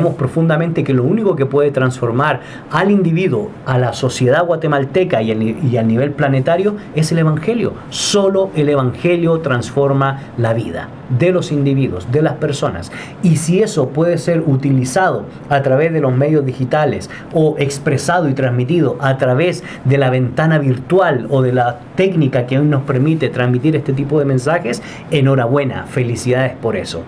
creemos profundamente que lo único que puede transformar al individuo, a la sociedad guatemalteca y al nivel planetario es el Evangelio. Solo el Evangelio transforma la vida de los individuos, de las personas. Y si eso puede ser utilizado a través de los medios digitales o expresado y transmitido a través de la ventana virtual o de la técnica que hoy nos permite transmitir este tipo de mensajes, enhorabuena, felicidades por eso.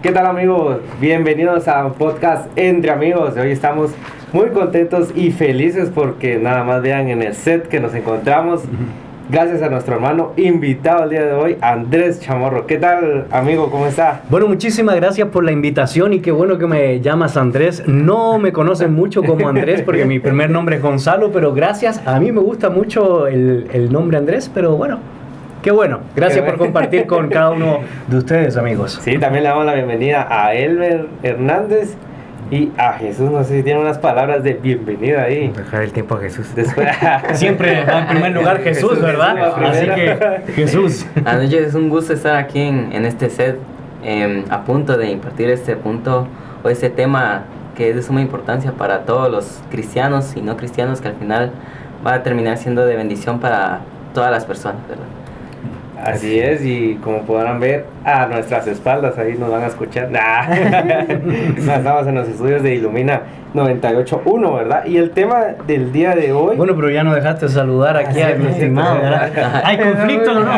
¿Qué tal, amigos? Bienvenidos a un podcast Entre Amigos. Hoy estamos muy contentos y felices porque nada más vean en el set que nos encontramos. Gracias a nuestro hermano invitado el día de hoy, Andrés Chamorro. ¿Qué tal, amigo? ¿Cómo está? Bueno, muchísimas gracias por la invitación y qué bueno que me llamas Andrés. No me conocen mucho como Andrés porque mi primer nombre es Gonzalo, pero gracias. A mí me gusta mucho el nombre Andrés, pero bueno. Qué bueno, gracias por compartir con cada uno de ustedes, amigos. Sí, también le damos la bienvenida a Elmer Hernández y a Jesús. No sé si tiene unas palabras de bienvenida ahí. Dejar el tiempo a Jesús. Después... Siempre va en primer lugar Jesús, ¿verdad? Así que Jesús. Anoche es un gusto estar aquí en este set, a punto de impartir este punto o este tema que es de suma importancia para todos los cristianos y no cristianos, que al final va a terminar siendo de bendición para todas las personas, ¿verdad? Así es, y como podrán ver a nuestras espaldas, ahí nos van a escuchar. Estamos en los estudios de Ilumina 98.1, ¿verdad? Y el tema del día de hoy... Bueno, pero ya no dejaste de saludar aquí a mi estimado, ¿verdad? ¿Hay conflicto o no?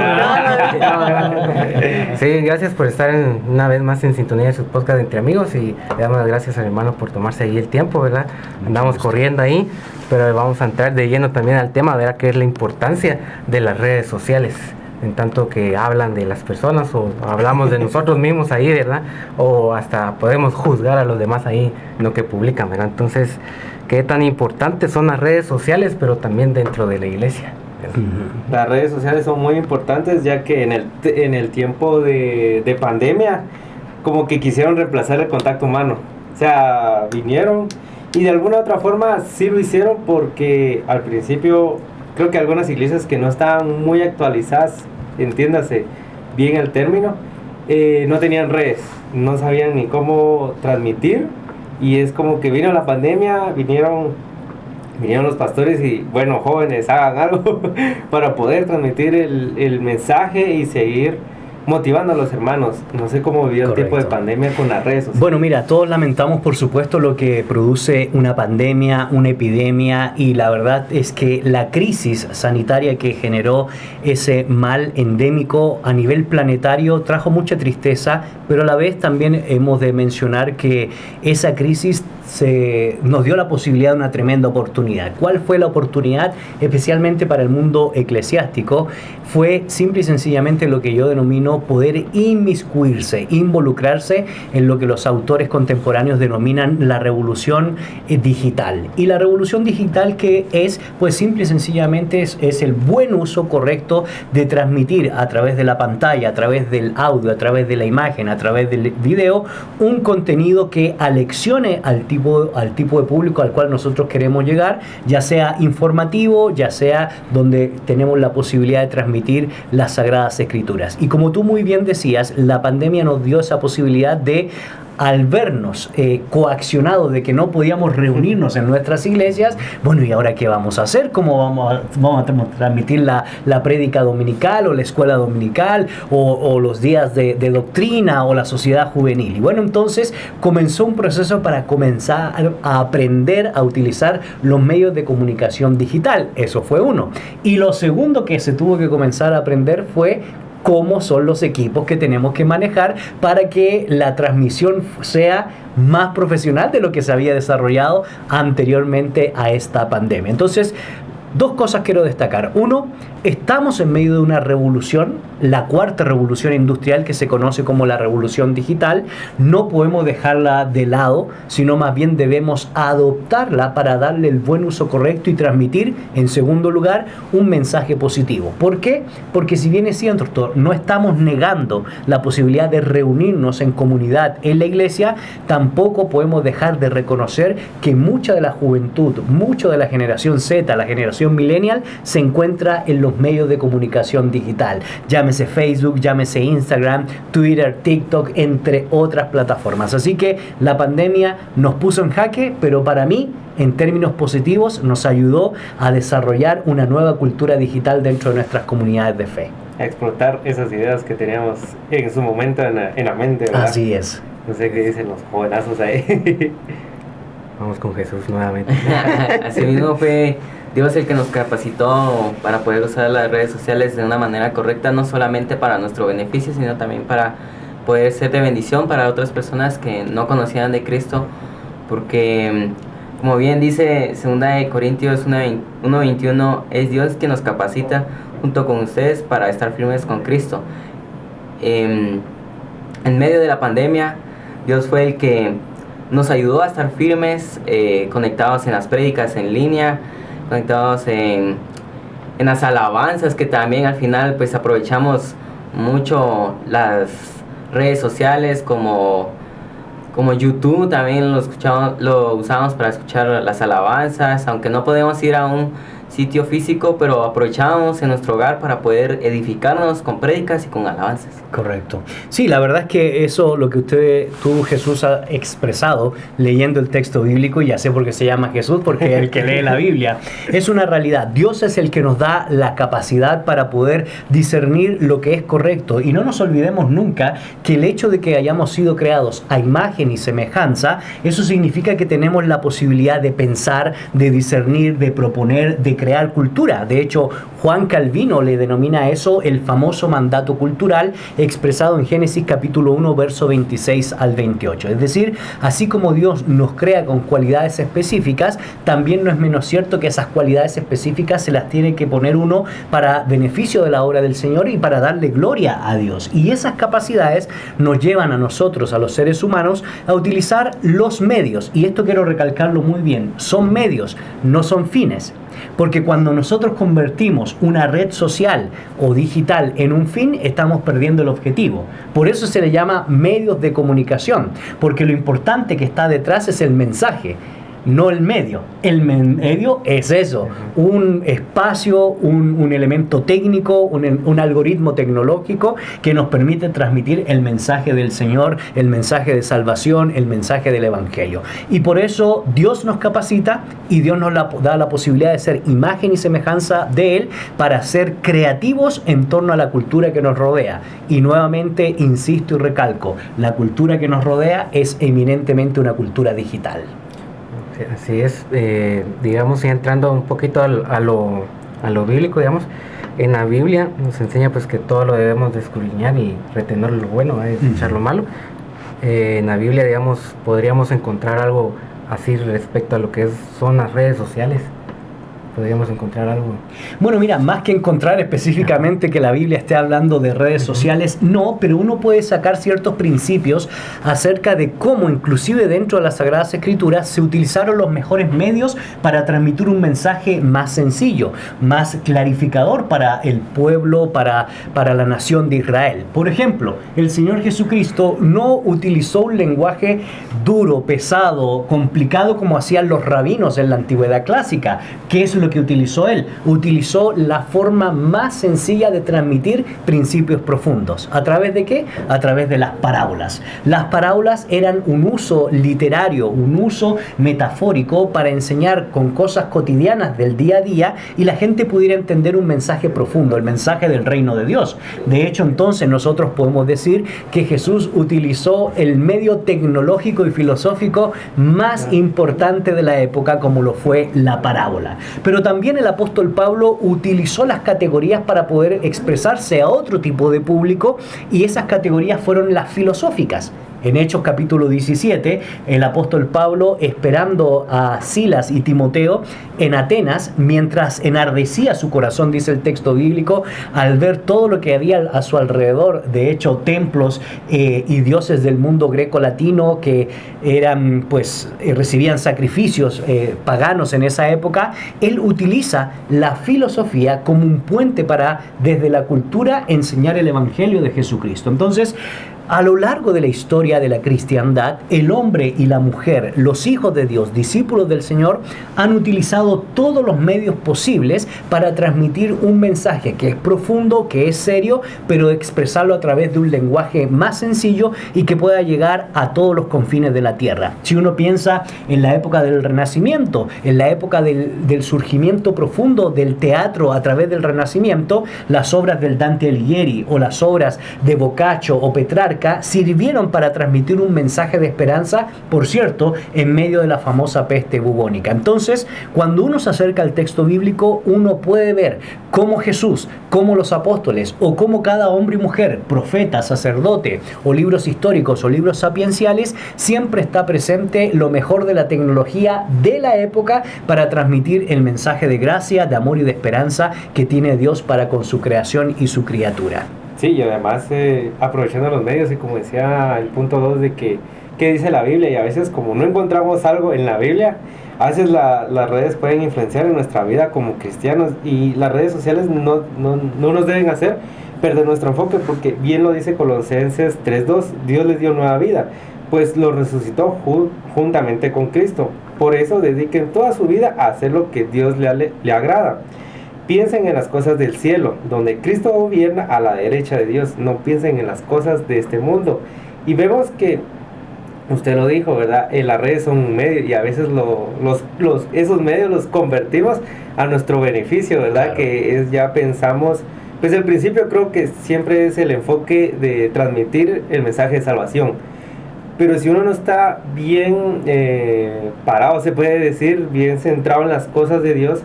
Sí, gracias por estar una vez más en sintonía de su podcast Entre Amigos, y le damos las gracias al hermano por tomarse ahí el tiempo, ¿verdad? Andamos corriendo ahí, pero vamos a entrar de lleno también al tema, ¿verdad? Que es la importancia de las redes sociales. En tanto que hablan de las personas o hablamos de nosotros mismos ahí, ¿verdad? O hasta podemos juzgar a los demás ahí en lo que publican, ¿verdad? Entonces, ¿qué tan importantes son las redes sociales, pero también dentro de la iglesia? Las redes sociales son muy importantes, ya que en el tiempo de pandemia, como que quisieron reemplazar el contacto humano. O sea, vinieron y de alguna otra forma sí lo hicieron, porque al principio creo que algunas iglesias que no estaban muy actualizadas, entiéndase bien el término, no tenían redes, no sabían ni cómo transmitir, y es como que vino la pandemia, vinieron los pastores y bueno, jóvenes, hagan algo para poder transmitir el mensaje y seguir motivando a los hermanos. No sé cómo vivió el tiempo de pandemia con las redes sociales. Bueno, mira, todos lamentamos por supuesto lo que produce una pandemia, una epidemia, y la verdad es que la crisis sanitaria que generó ese mal endémico a nivel planetario trajo mucha tristeza, pero a la vez también hemos de mencionar que esa crisis nos dio la posibilidad de una tremenda oportunidad. ¿Cuál fue la oportunidad? Especialmente para el mundo eclesiástico, fue simple y sencillamente lo que yo denomino poder inmiscuirse, involucrarse en lo que los autores contemporáneos denominan la revolución digital. Y la revolución digital, que es, pues simple y sencillamente es el buen uso correcto de transmitir a través de la pantalla, a través del audio, a través de la imagen, a través del video, un contenido que aleccione al tipo de público al cual nosotros queremos llegar, ya sea informativo, ya sea donde tenemos la posibilidad de transmitir las Sagradas Escrituras. Y como tú muy bien decías, la pandemia nos dio esa posibilidad de, al vernos coaccionados de que no podíamos reunirnos en nuestras iglesias, bueno, ¿y ahora qué vamos a hacer? ¿Cómo vamos a transmitir la prédica dominical o la escuela dominical o los días de doctrina o la sociedad juvenil? Y bueno, entonces comenzó un proceso para comenzar a aprender a utilizar los medios de comunicación digital. Eso fue uno. Y lo segundo que se tuvo que comenzar a aprender fue cómo son los equipos que tenemos que manejar para que la transmisión sea más profesional de lo que se había desarrollado anteriormente a esta pandemia. Entonces, Dos cosas quiero destacar. Uno, estamos en medio de una revolución, la cuarta revolución industrial que se conoce como la revolución digital. No podemos dejarla de lado, sino más bien debemos adoptarla para darle el buen uso correcto y transmitir, en segundo lugar, un mensaje positivo. ¿Por qué? Porque si bien es cierto, no estamos negando la posibilidad de reunirnos en comunidad en la iglesia, tampoco podemos dejar de reconocer que mucha de la juventud, mucho de la generación Z, la generación millennial, se encuentra en los medios de comunicación digital. Llámese Facebook, llámese Instagram, Twitter, TikTok, entre otras plataformas. Así que la pandemia nos puso en jaque, pero para mí, en términos positivos, nos ayudó a desarrollar una nueva cultura digital dentro de nuestras comunidades de fe. A explotar esas ideas que teníamos en su momento en la mente, ¿verdad? Así es. No sé qué dicen los jovenazos ahí. Vamos con Jesús nuevamente. Así mismo fue Dios el que nos capacitó para poder usar las redes sociales de una manera correcta, no solamente para nuestro beneficio, sino también para poder ser de bendición para otras personas que no conocían de Cristo, porque como bien dice 2 Corintios 1:21, es Dios quien nos capacita junto con ustedes para estar firmes con Cristo. En medio de la pandemia, Dios fue el que nos ayudó a estar firmes, conectados en las prédicas en línea, conectados en las alabanzas, que también al final pues aprovechamos mucho las redes sociales como YouTube. También lo usamos para escuchar las alabanzas, aunque no podemos ir a un sitio físico, pero aprovechamos en nuestro hogar para poder edificarnos con prédicas y con alabanzas. Correcto. Sí, la verdad es que eso, lo que tú, Jesús, ha expresado leyendo el texto bíblico, y ya sé por qué se llama Jesús, porque es el que lee la Biblia, es una realidad. Dios es el que nos da la capacidad para poder discernir lo que es correcto, y no nos olvidemos nunca que el hecho de que hayamos sido creados a imagen y semejanza, eso significa que tenemos la posibilidad de pensar, de discernir, de proponer, de crear cultura. De hecho, Juan Calvino le denomina eso el famoso mandato cultural, expresado en Génesis capítulo 1, verso 26 al 28. Es decir, así como Dios nos crea con cualidades específicas, también no es menos cierto que esas cualidades específicas se las tiene que poner uno para beneficio de la obra del Señor y para darle gloria a Dios. Y esas capacidades nos llevan a nosotros, a los seres humanos, a utilizar los medios. Y esto quiero recalcarlo muy bien. Son medios, no son fines. Porque cuando nosotros convertimos una red social o digital en un fin, estamos perdiendo el objetivo. Por eso se le llama medios de comunicación, porque lo importante que está detrás es el mensaje, no el medio. El medio es eso, un espacio, un elemento técnico, un algoritmo tecnológico que nos permite transmitir el mensaje del Señor, el mensaje de salvación, el mensaje del Evangelio. Y por eso Dios nos capacita y Dios nos da la posibilidad de ser imagen y semejanza de Él para ser creativos en torno a la cultura que nos rodea. Y nuevamente, insisto y recalco, la cultura que nos rodea es eminentemente una cultura digital. Así es, digamos, y entrando un poquito a lo bíblico, digamos, en la Biblia nos enseña pues que todo lo debemos de escudriñar y retener lo bueno, desechar lo malo. En la Biblia, digamos, podríamos encontrar algo así respecto a lo que son las redes sociales. Podríamos encontrar algo. Bueno, mira, más que encontrar específicamente que la Biblia esté hablando de redes sociales, no, pero uno puede sacar ciertos principios acerca de cómo, inclusive dentro de las Sagradas Escrituras, se utilizaron los mejores medios para transmitir un mensaje más sencillo, más clarificador para el pueblo, para la nación de Israel. Por ejemplo, el Señor Jesucristo no utilizó un lenguaje duro, pesado, complicado como hacían los rabinos en la antigüedad clásica. ¿Qué es lo que utilizó Él? Utilizó la forma más sencilla de transmitir principios profundos. ¿A través de qué? A través de las parábolas. Las parábolas eran un uso literario, un uso metafórico para enseñar con cosas cotidianas del día a día y la gente pudiera entender un mensaje profundo, el mensaje del reino de Dios. De hecho, entonces nosotros podemos decir que Jesús utilizó el medio tecnológico y filosófico más importante de la época, como lo fue la parábola. Pero también el apóstol Pablo utilizó las categorías para poder expresarse a otro tipo de público, y esas categorías fueron las filosóficas. En Hechos capítulo 17, el apóstol Pablo, esperando a Silas y Timoteo en Atenas, mientras enardecía su corazón, dice el texto bíblico, al ver todo lo que había a su alrededor, de hecho templos y dioses del mundo greco-latino que eran, pues, recibían sacrificios paganos en esa época. Él utiliza la filosofía como un puente para, desde la cultura, enseñar el evangelio de Jesucristo. Entonces, a lo largo de la historia de la cristiandad, el hombre y la mujer, los hijos de Dios, discípulos del Señor, han utilizado todos los medios posibles para transmitir un mensaje que es profundo, que es serio, pero expresarlo a través de un lenguaje más sencillo y que pueda llegar a todos los confines de la tierra. Si uno piensa en la época del Renacimiento, en la época del surgimiento profundo del teatro a través del Renacimiento, las obras del Dante Alighieri o las obras de Boccaccio o Petrarca sirvieron para transmitir un mensaje de esperanza, por cierto, en medio de la famosa peste bubónica. Entonces, cuando uno se acerca al texto bíblico, uno puede ver cómo Jesús, cómo los apóstoles, o cómo cada hombre y mujer, profeta, sacerdote, o libros históricos, o libros sapienciales, siempre está presente lo mejor de la tecnología de la época para transmitir el mensaje de gracia, de amor y de esperanza que tiene Dios para con su creación y su criatura. Sí, y además aprovechando los medios, y como decía el punto 2 de que qué dice la Biblia, y a veces como no encontramos algo en la Biblia, a veces las redes pueden influenciar en nuestra vida como cristianos, y las redes sociales no nos deben hacer perder nuestro enfoque, porque bien lo dice Colosenses 3:2, Dios les dio nueva vida, pues lo resucitó juntamente con Cristo. Por eso dediquen toda su vida a hacer lo que Dios le agrada. Piensen en las cosas del cielo, donde Cristo gobierna a la derecha de Dios. No piensen en las cosas de este mundo. Y vemos que, usted lo dijo, ¿verdad? Las redes son un medio, y a veces esos medios los convertimos a nuestro beneficio, ¿verdad? Claro. Que es, ya pensamos, pues el principio creo que siempre es el enfoque de transmitir el mensaje de salvación. Pero si uno no está bien parado, se puede decir, bien centrado en las cosas de Dios,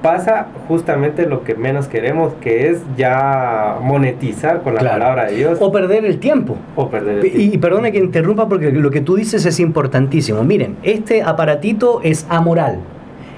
pasa justamente lo que menos queremos, que es ya monetizar con la palabra de Dios. O perder el tiempo. Y perdona que interrumpa, porque lo que tú dices es importantísimo. Miren, este aparatito es amoral.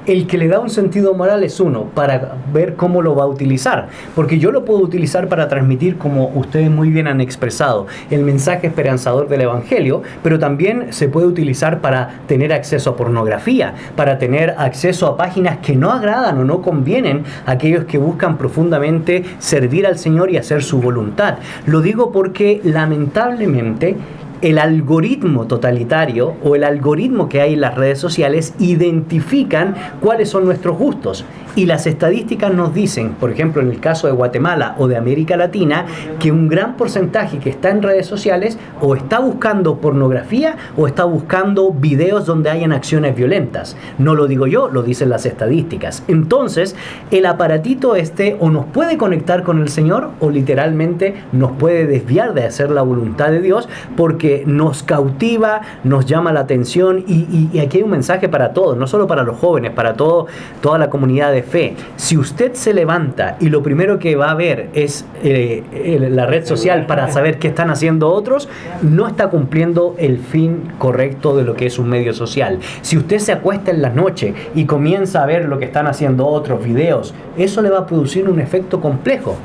El que le da un sentido moral es uno, para ver cómo lo va a utilizar. Porque yo lo puedo utilizar para transmitir, como ustedes muy bien han expresado, el mensaje esperanzador del Evangelio, pero también se puede utilizar para tener acceso a pornografía, para tener acceso a páginas que no agradan o no convienen a aquellos que buscan profundamente servir al Señor y hacer su voluntad. Lo digo porque lamentablemente el algoritmo totalitario o el algoritmo que hay en las redes sociales identifican cuáles son nuestros gustos. Y las estadísticas nos dicen, por ejemplo, en el caso de Guatemala o de América Latina, que un gran porcentaje que está en redes sociales o está buscando pornografía o está buscando videos donde hayan acciones violentas. No lo digo yo, lo dicen las estadísticas. Entonces, el aparatito o nos puede conectar con el Señor, o literalmente nos puede desviar de hacer la voluntad de Dios, porque nos cautiva, nos llama la atención, y aquí hay un mensaje para todos, no solo para los jóvenes, para toda la comunidad de fe. Si usted se levanta y lo primero que va a ver es la red social para saber qué están haciendo otros, no está cumpliendo el fin correcto de lo que es un medio social. Si usted se acuesta en la noche y comienza a ver lo que están haciendo otros, videos, eso le va a producir un efecto complejo.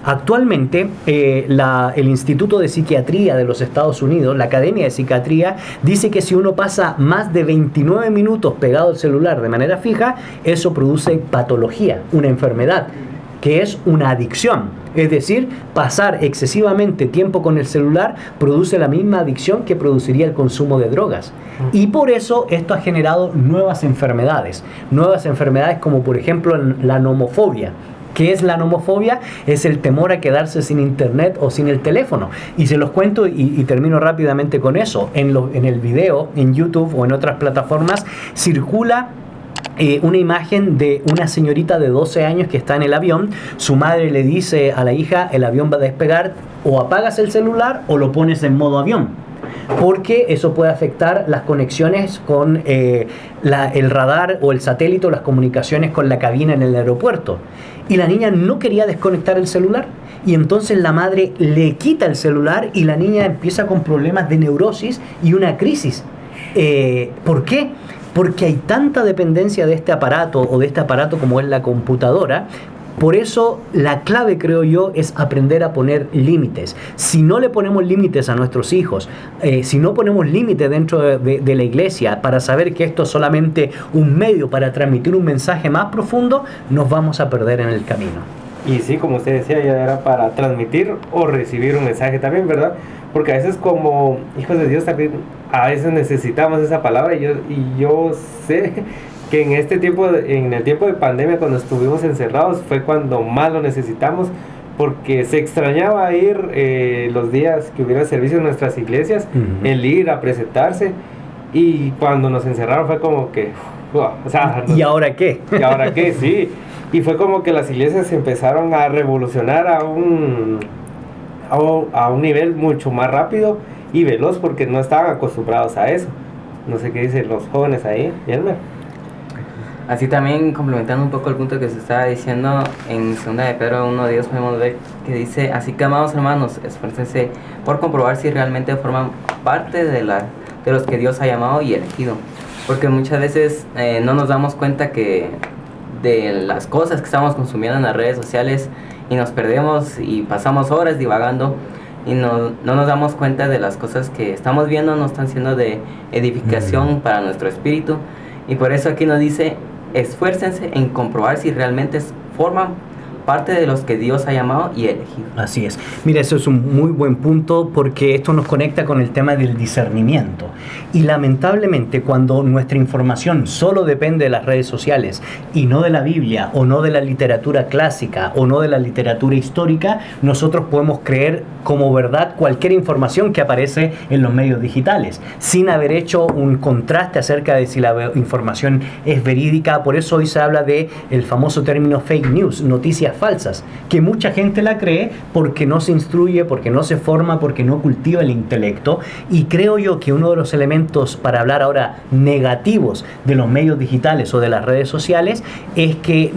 Actualmente, el Instituto de Psiquiatría de los Estados Unidos, la Academia de Psiquiatría, dice que si uno pasa más de 29 minutos pegado al celular de manera fija, eso produce patología, una enfermedad, que es una adicción. Es decir, pasar excesivamente tiempo con el celular produce la misma adicción que produciría el consumo de drogas. Y por eso esto ha generado nuevas enfermedades como por ejemplo la nomofobia. ¿Qué es la nomofobia? Es el temor a quedarse sin internet o sin el teléfono. Y se los cuento y termino rápidamente con eso. En el video, en YouTube o en otras plataformas, circula una imagen de una señorita de 12 años que está en el avión. Su madre le dice a la hija, el avión va a despegar, o apagas el celular o lo pones en modo avión. porque eso puede afectar las conexiones con el radar o el satélite o las comunicaciones con la cabina en el aeropuerto. Y la niña no quería desconectar el celular. Y entonces la madre le quita el celular y la niña empieza con problemas de neurosis y una crisis. ¿Por qué? Porque hay tanta dependencia de este aparato o de este aparato como es la computadora. Por eso la clave, creo yo, es aprender a poner límites. Si no le ponemos límites a nuestros hijos, si no ponemos límites dentro de la iglesia para saber que esto es solamente un medio para transmitir un mensaje más profundo, nos vamos a perder en el camino. Y sí, como usted decía, ya era para transmitir o recibir un mensaje también, ¿verdad? Porque a veces como hijos de Dios también, a veces necesitamos esa palabra y yo sé que en el tiempo de pandemia, cuando estuvimos encerrados, fue cuando más lo necesitamos, porque se extrañaba ir los días que hubiera servicio en nuestras iglesias, el ir a presentarse, y cuando nos encerraron fue como que, o sea, ¿Y ahora qué? ¿Y ahora qué? Sí, y fue como que las iglesias empezaron a revolucionar a un nivel mucho más rápido y veloz, porque no estaban acostumbrados a eso. No sé qué dicen los jóvenes ahí, Elmer. Así también, complementando un poco el punto que se estaba diciendo, en 2 de Pedro 1:10 podemos ver que dice: así que, amados hermanos, esfuércense por comprobar si realmente forman parte de los que Dios ha llamado y elegido, porque muchas veces no nos damos cuenta que de las cosas que estamos consumiendo en las redes sociales, y nos perdemos y pasamos horas divagando y no nos damos cuenta de las cosas que estamos viendo no están siendo de edificación para nuestro espíritu. Y por eso aquí nos dice: esfuércense en comprobar si realmente forman parte de los que Dios ha llamado y elegido. Así es. Mira, eso es un muy buen punto, porque esto nos conecta con el tema del discernimiento. Y lamentablemente, cuando nuestra información solo depende de las redes sociales y no de la Biblia, o no de la literatura clásica, o no de la literatura histórica, nosotros podemos creer como verdad cualquier información que aparece en los medios digitales, sin haber hecho un contraste acerca de si la información es verídica. Por eso hoy se habla de el famoso término fake news, noticias falsas, que mucha gente la cree porque no se instruye, porque no se forma, porque no cultiva el intelecto. Y creo yo que uno de los elementos para hablar ahora negativos de los medios digitales o de las redes sociales es que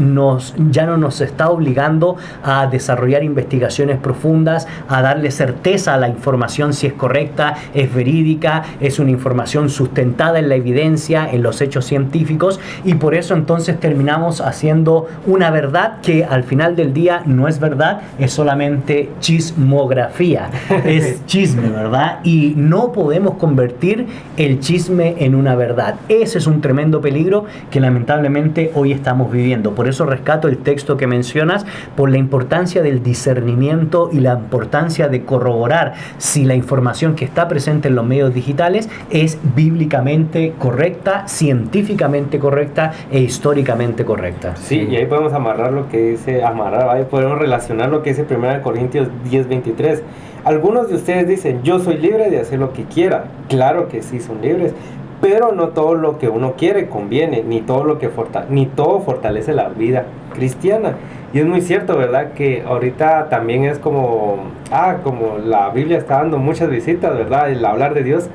ya no nos está obligando a desarrollar investigaciones profundas, a darle certeza a la información si es correcta, es verídica, es una información sustentada en la evidencia, en los hechos científicos, y por eso entonces terminamos haciendo una verdad que al final del día no es verdad, es solamente chismografía, es chisme, ¿verdad? Y no podemos convertir el chisme en una verdad. Ese es un tremendo peligro que lamentablemente hoy estamos viviendo. Por eso rescato el texto que mencionas, por la importancia del discernimiento y la importancia de corroborar si la información que está presente en los medios digitales es bíblicamente correcta, científicamente correcta e históricamente correcta. Sí, y ahí podemos amarrar lo que dice, ahí podemos relacionar lo que dice 1 Corintios 10:23. Algunos de ustedes dicen: yo soy libre de hacer lo que quiera. Claro que sí, son libres, pero no todo lo que uno quiere conviene, ni todo fortalece la vida cristiana. Y es muy cierto, ¿verdad? Que ahorita también es como la Biblia está dando muchas visitas, ¿verdad? El hablar de Dios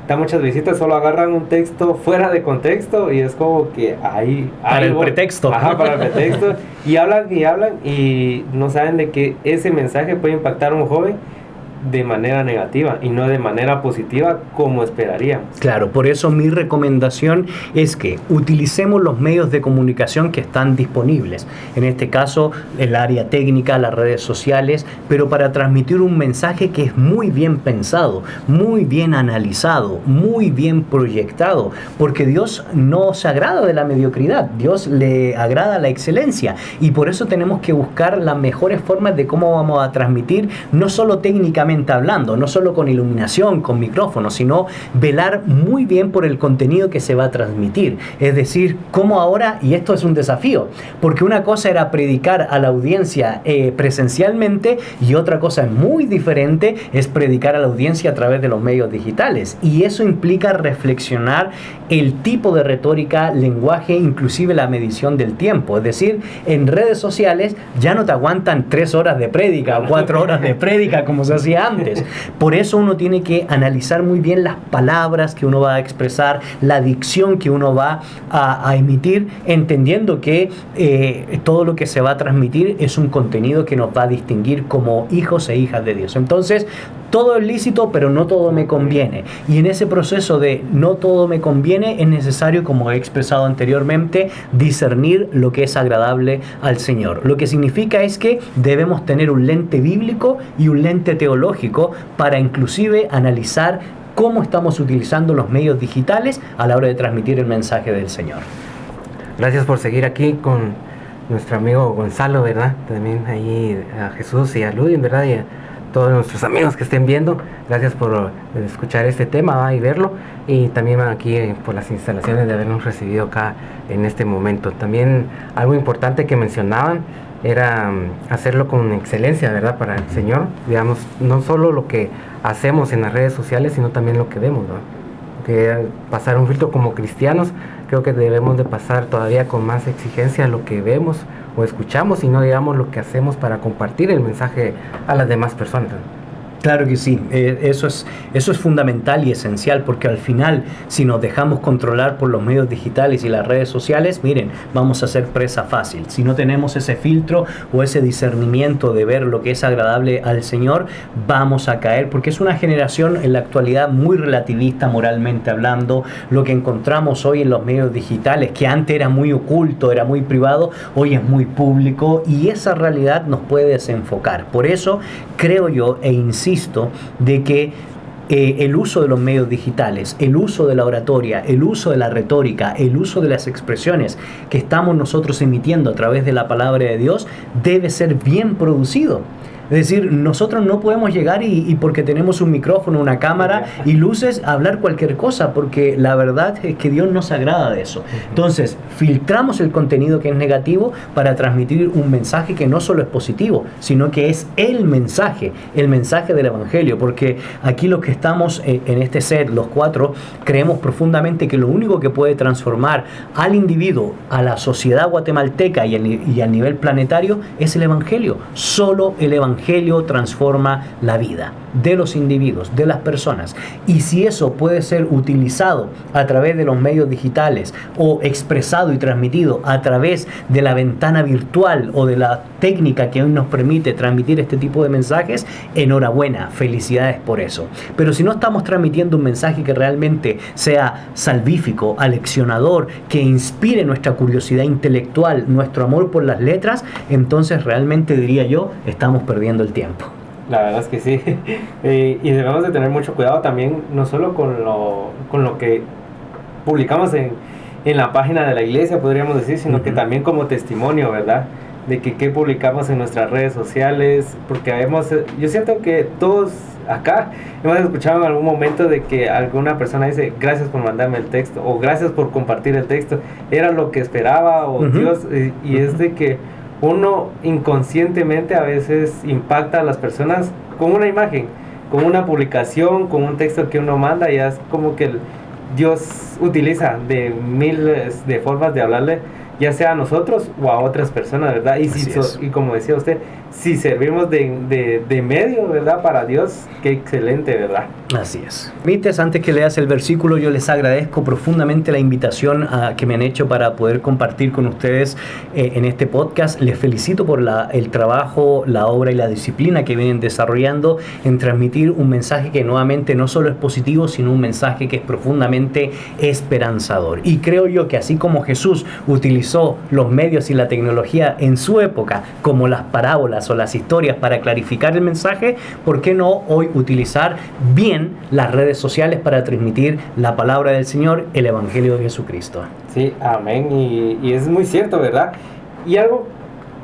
da muchas visitas, solo agarran un texto fuera de contexto y es como que ahí... Para el pretexto. Ajá, para el pretexto. Y hablan y no saben de que ese mensaje puede impactar a un joven de manera negativa y no de manera positiva como esperaríamos. Claro, por eso mi recomendación es que utilicemos los medios de comunicación que están disponibles, en este caso el área técnica, las redes sociales, pero para transmitir un mensaje que es muy bien pensado, muy bien analizado, muy bien proyectado, porque Dios no se agrada de la mediocridad, Dios le agrada la excelencia, y por eso tenemos que buscar las mejores formas de cómo vamos a transmitir, no solo técnicamente hablando, no solo con iluminación, con micrófono, sino velar muy bien por el contenido que se va a transmitir. Es decir, cómo ahora, y esto es un desafío, porque una cosa era predicar a la audiencia presencialmente, y otra cosa muy diferente es predicar a la audiencia a través de los medios digitales. Y eso implica reflexionar el tipo de retórica, lenguaje, inclusive la medición del tiempo. Es decir, en redes sociales ya no te aguantan 3 horas de prédica o 4 horas de prédica como se hacía que antes. Por eso uno tiene que analizar muy bien las palabras que uno va a expresar, la dicción que uno va a emitir, entendiendo que todo lo que se va a transmitir es un contenido que nos va a distinguir como hijos e hijas de Dios. Entonces, todo es lícito, pero no todo me conviene. Y en ese proceso de no todo me conviene, es necesario, como he expresado anteriormente, discernir lo que es agradable al Señor. Lo que significa es que debemos tener un lente bíblico y un lente teológico para inclusive analizar cómo estamos utilizando los medios digitales a la hora de transmitir el mensaje del Señor. Gracias por seguir aquí con nuestro amigo Gonzalo, ¿verdad? También ahí a Jesús y a Ludin, ¿verdad? Y a todos nuestros amigos que estén viendo, gracias por escuchar este tema, ¿va? Y verlo, y también aquí por las instalaciones de habernos recibido acá en este momento. También algo importante que mencionaban era hacerlo con excelencia, ¿verdad? Para el Señor, digamos, no solo lo que hacemos en las redes sociales, sino también lo que vemos, ¿no? Que pasar un filtro como cristianos, creo que debemos de pasar todavía con más exigencia lo que vemos o escuchamos, y no digamos lo que hacemos para compartir el mensaje a las demás personas. Claro que sí, eso es fundamental y esencial, porque al final, si nos dejamos controlar por los medios digitales y las redes sociales, miren, vamos a ser presa fácil. Si no tenemos ese filtro o ese discernimiento de ver lo que es agradable al Señor, vamos a caer, porque es una generación en la actualidad muy relativista moralmente hablando. Lo que encontramos hoy en los medios digitales, que antes era muy oculto, era muy privado, hoy es muy público, y esa realidad nos puede desenfocar. Por eso creo yo e insisto de que el uso de los medios digitales, el uso de la oratoria, el uso de la retórica, el uso de las expresiones que estamos nosotros emitiendo a través de la palabra de Dios debe ser bien producido. Es decir, nosotros no podemos llegar y porque tenemos un micrófono, una cámara y luces, hablar cualquier cosa, porque la verdad es que Dios no se agrada de eso. Entonces, filtramos el contenido que es negativo para transmitir un mensaje que no solo es positivo, sino que es el mensaje del Evangelio, porque aquí los que estamos en este set, los cuatro, creemos profundamente que lo único que puede transformar al individuo, a la sociedad guatemalteca y al nivel planetario es el Evangelio. Solo el Evangelio transforma la vida de los individuos, de las personas. Y si eso puede ser utilizado a través de los medios digitales o expresado y transmitido a través de la ventana virtual o de la técnica que hoy nos permite transmitir este tipo de mensajes, enhorabuena, felicidades por eso. Pero si no estamos transmitiendo un mensaje que realmente sea salvífico, aleccionador, que inspire nuestra curiosidad intelectual, nuestro amor por las letras, entonces realmente diría yo, estamos perdiendo el tiempo. La verdad es que sí. Y debemos de tener mucho cuidado también, no solo con lo que publicamos en la página de la iglesia, podríamos decir, sino que también como testimonio, ¿verdad? De que publicamos en nuestras redes sociales, porque yo siento que todos acá hemos escuchado en algún momento de que alguna persona dice, gracias por mandarme el texto, o gracias por compartir el texto, era lo que esperaba, o Dios, y es de que uno inconscientemente a veces impacta a las personas con una imagen, con una publicación, con un texto que uno manda, y es como que Dios utiliza de miles de formas de hablarle, ya sea a nosotros o a otras personas, ¿verdad? Y como decía usted, si servimos de medio, ¿verdad? Para Dios, qué excelente, ¿verdad? Así es. Mites, antes que leas el versículo, yo les agradezco profundamente la invitación que me han hecho para poder compartir con ustedes en este podcast. Les felicito por el trabajo, la obra y la disciplina que vienen desarrollando en transmitir un mensaje que nuevamente no solo es positivo, sino un mensaje que es profundamente esperanzador. Y creo yo que así como Jesús utilizó los medios y la tecnología en su época, como las parábolas o las historias para clarificar el mensaje, ¿por qué no hoy utilizar bien las redes sociales para transmitir la palabra del Señor, el Evangelio de Jesucristo? Sí, amén, y es muy cierto, ¿verdad? Y algo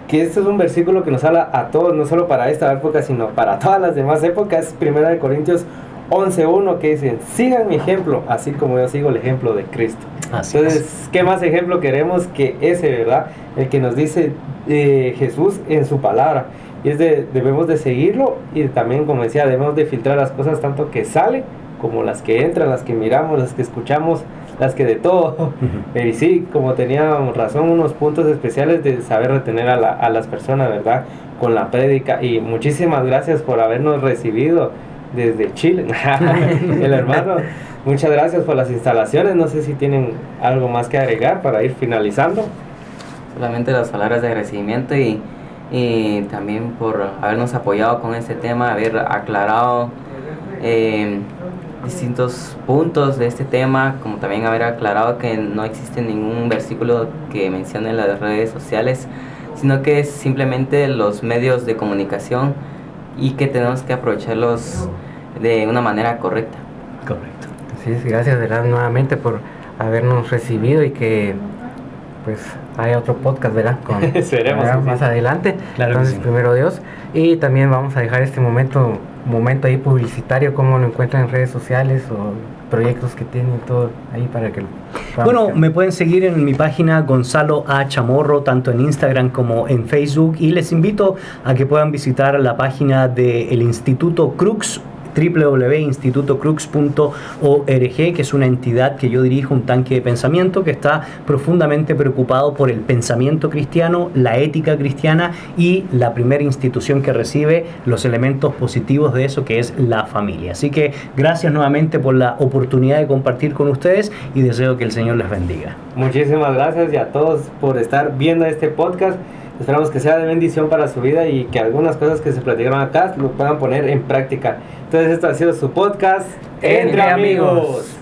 que este es un versículo que nos habla a todos, no solo para esta época, sino para todas las demás épocas. 1 Corintios 11:1, que dicen, sigan mi ejemplo, así como yo sigo el ejemplo de Cristo. Entonces, ¿qué más ejemplo queremos que ese, verdad? El que nos dice Jesús en su palabra. Y debemos de seguirlo, y también, como decía, debemos de filtrar las cosas tanto que salen como las que entran, las que miramos, las que escuchamos, las que de todo. Y sí, como tenía razón, unos puntos especiales de saber retener a las personas, ¿verdad? Con la prédica. Y muchísimas gracias por habernos recibido desde Chile. El hermano, muchas gracias por las instalaciones. No sé si tienen algo más que agregar para ir finalizando. Solamente las palabras de agradecimiento y también por habernos apoyado con este tema, haber aclarado distintos puntos de este tema, como también haber aclarado que no existe ningún versículo que mencione las redes sociales, sino que es simplemente los medios de comunicación y que tenemos que aprovecharlos de una manera correcta. Correcto. Así es, gracias de verdad nuevamente por habernos recibido y que pues haya otro podcast, ¿verdad? Esperemos que más sí. adelante. Claro que Entonces, sí. primero Dios. Y también vamos a dejar este momento ahí publicitario, cómo lo encuentran en redes sociales o proyectos que tienen, todo ahí para que lo puedan Bueno, buscar. me pueden seguir en mi página Gonzalo A. Chamorro, tanto en Instagram como en Facebook, y les invito a que puedan visitar la página del Instituto Crux, www.institutocrux.org, que es una entidad que yo dirijo, un tanque de pensamiento que está profundamente preocupado por el pensamiento cristiano, la ética cristiana y la primera institución que recibe los elementos positivos de eso, que es la familia. Así que gracias nuevamente por la oportunidad de compartir con ustedes y deseo que el Señor les bendiga. Muchísimas gracias y a todos por estar viendo este podcast. Esperamos que sea de bendición para su vida y que algunas cosas que se platicaron acá lo puedan poner en práctica. Entonces esto ha sido su podcast Entre Amigos.